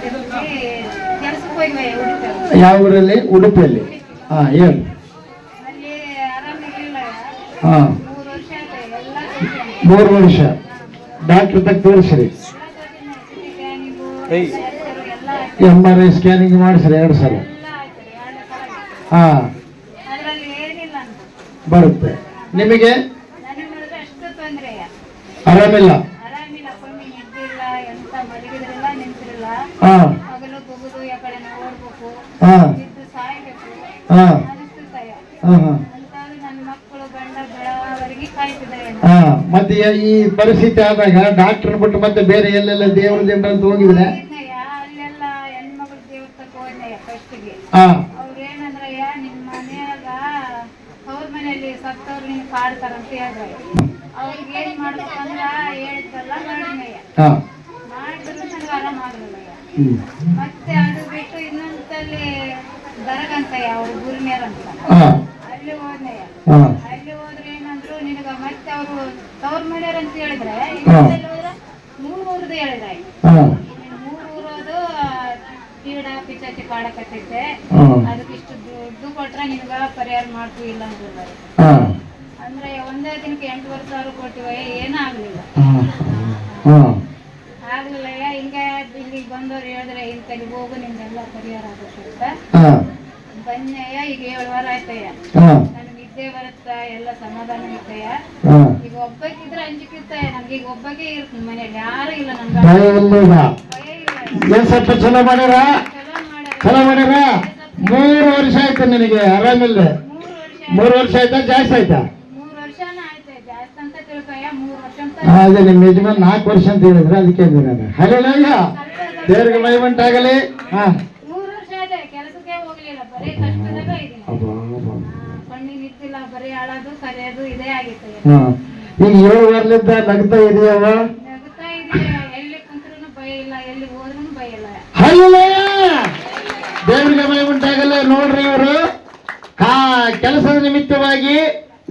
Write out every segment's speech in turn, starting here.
ಕೆಲಸಕ್ಕೆ ಹೋಗಿ ಉಡುಪಿ. ಯಾವ ಊರಲ್ಲಿ? ಉಡುಪಿಯಲ್ಲಿ. ಹಾ ಹೇಳಿ. ಅಲ್ಲಿ ಆರಾಮಿರ್ಲಿಲ್ಲ. ಹಾ 3 ವರ್ಷ ಆಯ್ತು. ಎಲ್ಲ 3 ವರ್ಷ ಡಾಕ್ಟರ್ ತಕ್ಕ ತೋರಿಸ್ರಿ. MRI ಸ್ಕ್ಯಾನಿಂಗ್ ಮಾಡಿಸ್ರಿ 2 ಸಲ. ಹಾ ಅದರಲ್ಲಿ ಏನಿಲ್ಲ ಅಂತ ಬರುತ್ತೆ. ನಿಮಗೆ ನನಗೆ ನೋಡಿದ್ರೆ ಅಷ್ಟು ತೊಂದರೆ. ಆರಾಮಿಲ್ಲ? ಆರಾಮಿಲ್ಲ. ಕೊಂಡಿ ನಿದ್ದಿಲ್ಲ, ಎಂತ ಮಲಗಿದ್ರಿಲ್ಲ ನಿಂತಿರಲ್ಲ. ಹಾ ಹಗಲು ಬಗುದು ಯಾಕಡೆ ಓಡ್ಬೇಕು, ಹಾ ಬಿದ್ದು ಸಾಯ್ಬೇಕು ಹಾ ಅನಿಸ್ತಯ. ಹಾ ಹಾ ಅಂತಾದ್ರೂ ನನ್ನ ಮಕ್ಕಳು ಗಂಡ ಬೆಳವರೆಗೆ ಕಾಯ್ತಿದ್ದಾರೆ. ಹಾ ಮತ್ತೆ ಈ ಪರಿಸ್ಥಿತಿ ಆದಾಗ ಡಾಕ್ಟರ್ ಬಿಟ್ಟು ಮತ್ತೆ ಬೇರೆ ಎಲ್ಲೆಲ್ಲ ದೇವ್ರ ಜನರ ಅಂತ ಹೋಗಿದ್ರೆ? ಅಲ್ಲೆಲ್ಲ ಹೆಣ್ಮಗಳು ದೇವಸ್ಥಾನಕ್ಕೆ ಹೋದ್ನಯ್ಯ ಫಸ್ಟಿಗೆ. ಹಾ ಅವ್ರು ಏನಂದ್ರಯ್ಯ, ನಿಮ್ಮ ಮನೆಯಾಗ ಅವ್ರ ಮನೆಯಲ್ಲಿ ಸತ್ತವ್ರು ನಿನ್ ಕಾಡ್ತಾರಂತ ಹೇಳಿದ್ರೆ ಅವ್ರಿಗೆ ಏನ್ ಮಾಡ್ಬೇಕಂದ್ರ ಹೇಳಿದ್ದಲ್ಲ ಮಾಡಿನಯ್ಯ. ಹಾ ಮಾಡಿದ್ರು ನನಗೆ ಆರಾಮ ಆಗಲಿಲ್ಲಯ್ಯ. ಮತ್ತೆ ಅದು ಬಿಟ್ಟು ಇನ್ನೊಂದಲ್ಲಿ ದರಗಂತಯ್ಯ, ಅವ್ರು ಗುರುಮೇರ್ ಅಂತ, ಹಾ ಅಲ್ಲಿ ಹೋದ್ನಯ್ಯ. ಹಾ ಅಲ್ಲಿ ಹೋದ್ರೆ ಏನಂದ್ರು, ನಿನಗ ಮತ್ತೆ ಅವರು ತವ್ರ ಮನೆಯವ್ರ ಅಂತ ಹೇಳಿದ್ರೆ ಇನ್ನೊಂದಲ್ಲಿ ಹೋದ್ರೆ 3 ಊರದ್ದು ಹೇಳಿದ್ರೆ ಹಾ 3 ಊರದು ಕೀಡ ಪಿಚಾಚಿ ಕಾಡಕತ್ತೈತೆ, ಅದಕ್ಕೆ ಇಷ್ಟು ದುಡ್ಡು ಕೊಟ್ರೆ ನಿನ್ಗ ಪರಿಹಾರ ಮಾಡ್ತೀವಿ ಇಲ್ಲ ಅಂತಿದ್ದಾರೆ. ಹಾ ಅಂದ್ರೆ ಒಂದೇ ದಿನಕ್ಕೆ 8,000 ಕೊಟ್ಟಿವ, ಏನೂ ಆಗ್ಲಿಲ್ಲ. ಆಗ್ಲಿಲ್ಲಯ್ಯ. ಹಿಂಗೆ ಇಲ್ಲಿಗೆ ಬಂದವ್ರು ಹೇಳಿದ್ರೆ ಇಂತಲ್ಲಿ ಹೋಗು, ನಿಮ್ದೆಲ್ಲ ಪರಿಹಾರ ಆಗುತ್ತೆ ಅಂತ ಬನ್ನಯ್ಯ. ಈಗ 7 ವಾರ ಆಯ್ತಯ್ಯ. ನನಗೆ ನಿದ್ದೆ ಬರುತ್ತ, ಎಲ್ಲ ಸಮಾಧಾನ ಇರ್ತಯ್ಯ. ಈಗ ಒಬ್ಬಕ್ಕಿದ್ರೆ ಅಂಜಿಕಿರ್ತಯ್ಯ. ನಮ್ಗೆ ಈಗ ಒಬ್ಬಗೆ ಇರ್ತೀನಿ ಮನೇಲಿ, ಯಾರು ಇಲ್ಲ. ನಮ್ಗೆ ಭಯ ಇಲ್ಲ. ಸ್ವಲ್ಪ ಚಲೋ ಮಾಡ್ಯಾರ, ಚಲೋ ಮಾಡ್ಯಾರ. 3 ವರ್ಷ ಆಯ್ತು ನಿನಗೆ ಆರಾಮಿಲ್ಲ? 3 ವರ್ಷ ಆಯ್ತಾ? ಜಾಸ್ತಿ ಆಯ್ತಾ? 3 ವರ್ಷನ ಆಯ್ತು. ಜಾಸ್ತಿ ಅಂತ ತಿಳ್ಕೊಯ್ಯ, 3 ವರ್ಷ ಅಂತ. ಅದೇ ನಿಮ್ಮ ಯಜಮಾನ್ 4 ವರ್ಷ ಅಂತ ಹೇಳಿದ್ರೆ ಅದಕ್ಕೆ ನಾನು ಹಲೋಯ್ಯ ದೇವ್ರಿಗೆ ಮಹಿಮಂಟಾಗಲಿ. ಹಾ 3 ವರ್ಷ ಆಯ್ತು. ಕೆಲಸಕ್ಕೆ ಹೋಗ್ಲಿಲ್ಲ, ಬರೀ ಕಷ್ಟದಾಗ ಇದೀನಿ. ಕಣ್ಣಿ ನಿಂತಿಲ್ಲ, ಬರೀ ಅಳೋದು ಕರೆಯೋದು ಇದೇ ಆಗಿತ್ತು. ಈಗ 7 ವಾರಲಿದ್ದ ನಗ್ತಾ ಇದೆಯವ? ನಗುತ್ತಾ ಇದೀಯ. ಎಲ್ಲಿ ಕುಂತ್ರು ಭಯ ಇಲ್ಲ, ಎಲ್ಲಿ ಹೋದ್ರೂ ಭಯ ಇಲ್ಲ. ಹಲೋಯ್ಯ ದೇವರಿಗೆ ಮಹಿಮಂಟಾಗಲ್ಲ. ನೋಡ್ರಿ, ಇವರು ಕೆಲಸದ ನಿಮಿತ್ತವಾಗಿ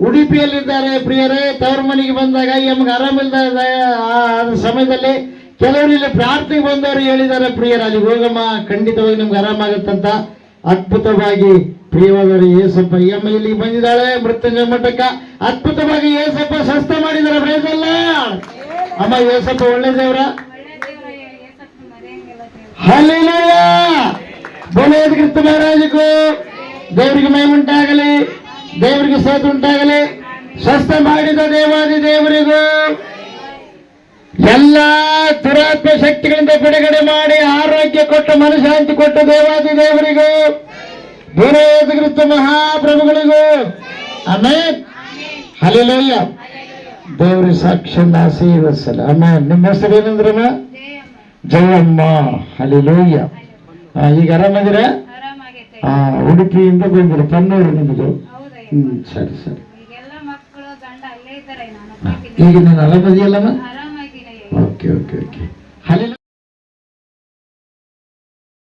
ಉಡುಪಿಯಲ್ಲಿದ್ದಾರೆ ಪ್ರಿಯರೇ. ತವ್ರ ಮನೆಗೆ ಬಂದಾಗ ನಮ್ಗೆ ಆರಾಮಿಲ್ಲದ ಸಮಯದಲ್ಲಿ ಕೆಲವರು ಇಲ್ಲಿ ಪ್ರಾರ್ಥನೆಗೆ ಬಂದವರು ಹೇಳಿದ್ದಾರೆ, ಪ್ರಿಯರ ಅಲ್ಲಿಗೆ ಹೋಗಮ್ಮ, ಖಂಡಿತವಾಗಿ ನಿಮ್ಗೆ ಆರಾಮಾಗುತ್ತಂತ. ಅದ್ಭುತವಾಗಿ ಪ್ರಿಯವಾದವರು ಏಸಪ್ಪ ಈ ಅಮ್ಮ ಇಲ್ಲಿಗೆ ಬಂದಿದ್ದಾಳೆ ಮೃತ್ಯುಂಜಯ ಮಠಕ್ಕ. ಅದ್ಭುತವಾಗಿ ಏಸಪ್ಪ ಸ್ವಸ್ಥ ಮಾಡಿದಾರೆ. ಪ್ರಯತ್ನ ಅಮ್ಮ. ಏಸಪ್ಪ ಒಳ್ಳೆ ದೇವ್ರ. ಹಲ್ಲೆಲೂಯ. ಬೋಲೋದ್ ಕ್ರಿಸ್ತ ಮಹಾರಾಜಗೂ ದೇವರಿಗೆ ಮಹಿಮುಂಟಾಗಲಿ, ದೇವರಿಗೆ ಸ್ತೋತ್ರ ಉಂಟಾಗಲಿ. ಸ್ವಸ್ಥ ಮಾಡಿದ ದೇವಾದಿ ದೇವರಿಗೂ, ಎಲ್ಲ ದುರಾತ್ಮ ಶಕ್ತಿಗಳಿಂದ ಬಿಡುಗಡೆ ಮಾಡಿ ಆರೋಗ್ಯ ಕೊಟ್ಟ, ಮನಶಾಂತಿ ಕೊಟ್ಟ ದೇವಾದಿ ದೇವರಿಗೂ, ಬೋಲೋದ್ ಕ್ರಿಸ್ತ ಮಹಾಪ್ರಭುಗಳಿಗೂ ಆಮೆನ್. ಹಲ್ಲೆಲೂಯ. ದೇವರ ಸಾಕ್ಷಿಯನ್ನ ಆಶೀರ್ವದಿಸಲಿ. ಆಮೆನ್. ನಿಮ್ಮ ಹೆಸರು ಏನಂದ್ರಮ್ಮ? ಜಯಮ್ಮ. ಹಲ್ಲೆಲೂಯ. ಈಗ ಆರಾಮದಿರ? ಉಡುಪಿಯಿಂದ ಬಂದಿರ? ಪನ್ನೂರು ನಿಮ್ಮದು? ಸರಿ ಸರಿ. ಈಗ ನೀನು ಆರಾಮದಿಯಲ್ಲಮ್ಮ? Okay okay okay.